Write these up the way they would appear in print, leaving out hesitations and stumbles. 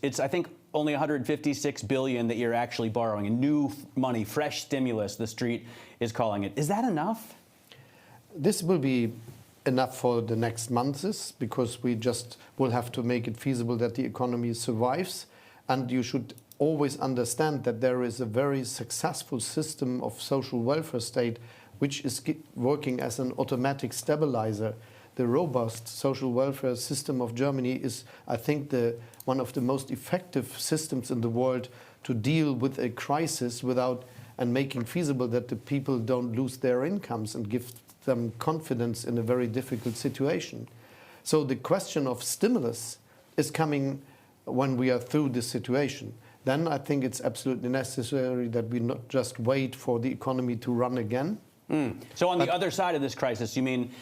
It's, I think, only 156 billion that you're actually borrowing, and new money, fresh stimulus, the street is calling it. Is that enough? This will be enough for the next months because we just will have to make it feasible that the economy survives. And you should always understand that there is a very successful system of social welfare state which is working as an automatic stabilizer. The robust social welfare system of Germany is, I think, one of the most effective systems in the world to deal with a crisis without and making feasible that the people don't lose their incomes and give them confidence in a very difficult situation. So the question of stimulus is coming when we are through this situation. Then I think it's absolutely necessary that we not just wait for the economy to run again. So on the other side of this crisis, you mean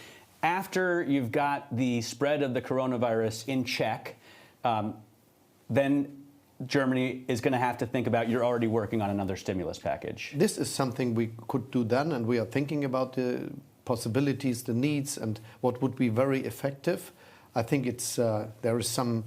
after you've got the spread of the coronavirus in check, then Germany is going to have to think about, you're already working on another stimulus package. This is something we could do then, and we are thinking about the possibilities, the needs, and what would be very effective. I think it's there is some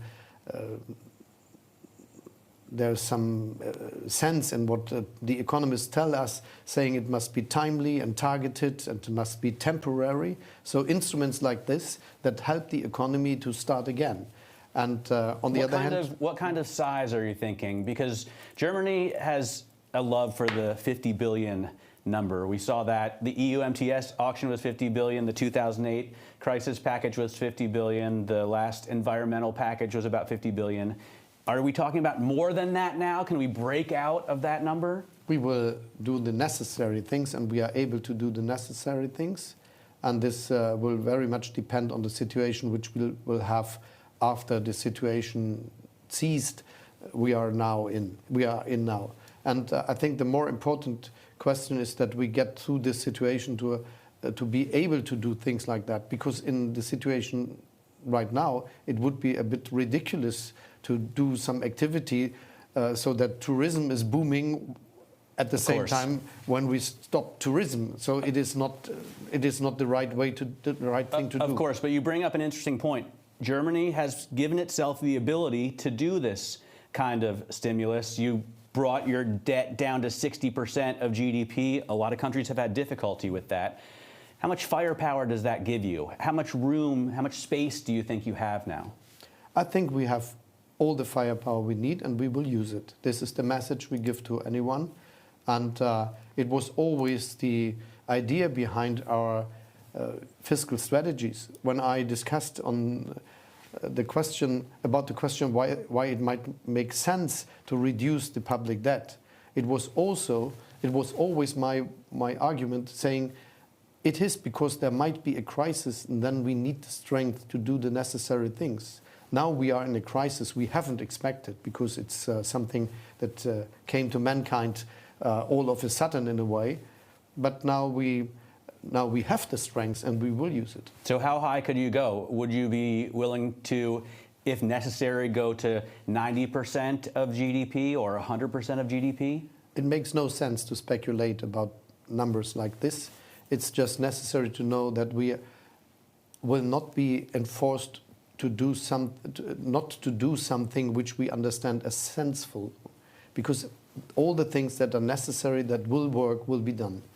sense in what the economists tell us, saying it must be timely and targeted and it must be temporary. So instruments like this that help the economy to start again. And on the other hand, what kind of size are you thinking? Because Germany has a love for the 50 billion number. We saw that the EU MTS auction was 50 billion, the 2008 crisis package was 50 billion, the last environmental package was about 50 billion. Are we talking about more than that now? Can we break out of that number? We will do the necessary things, and we are able to do the necessary things. And this will very much depend on the situation which we will have after the situation ceased. We are in now. And I think the more important question is that we get through this situation to be able to do things like that. Because in the situation right now, it would be a bit ridiculous to do some activity so that tourism is booming at the same time when we stop tourism. So it is not the right way to the right thing to do. Of course, but you bring up an interesting point. Germany has given itself the ability to do this kind of stimulus. You brought your debt down to 60% of GDP. A lot of countries have had difficulty with that. How much firepower does that give you? How much room, how much space do you think you have now? I think we have all the firepower we need, and we will use it. This is the message we give to anyone. And it was always the idea behind our fiscal strategies. When I discussed on the question why it might make sense to reduce the public debt, it was always my argument saying it is because there might be a crisis, and then we need the strength to do the necessary things. Now we are in a crisis we haven't expected because it's something that came to mankind all of a sudden in a way. But now we have the strength and we will use it. So how high could you go? Would you be willing to, if necessary, go to 90% of GDP or 100% of GDP? It makes no sense to speculate about numbers like this. It's just necessary to know that we will not be enforced to do not to do something which we understand as sensible, because all the things that are necessary that will work will be done.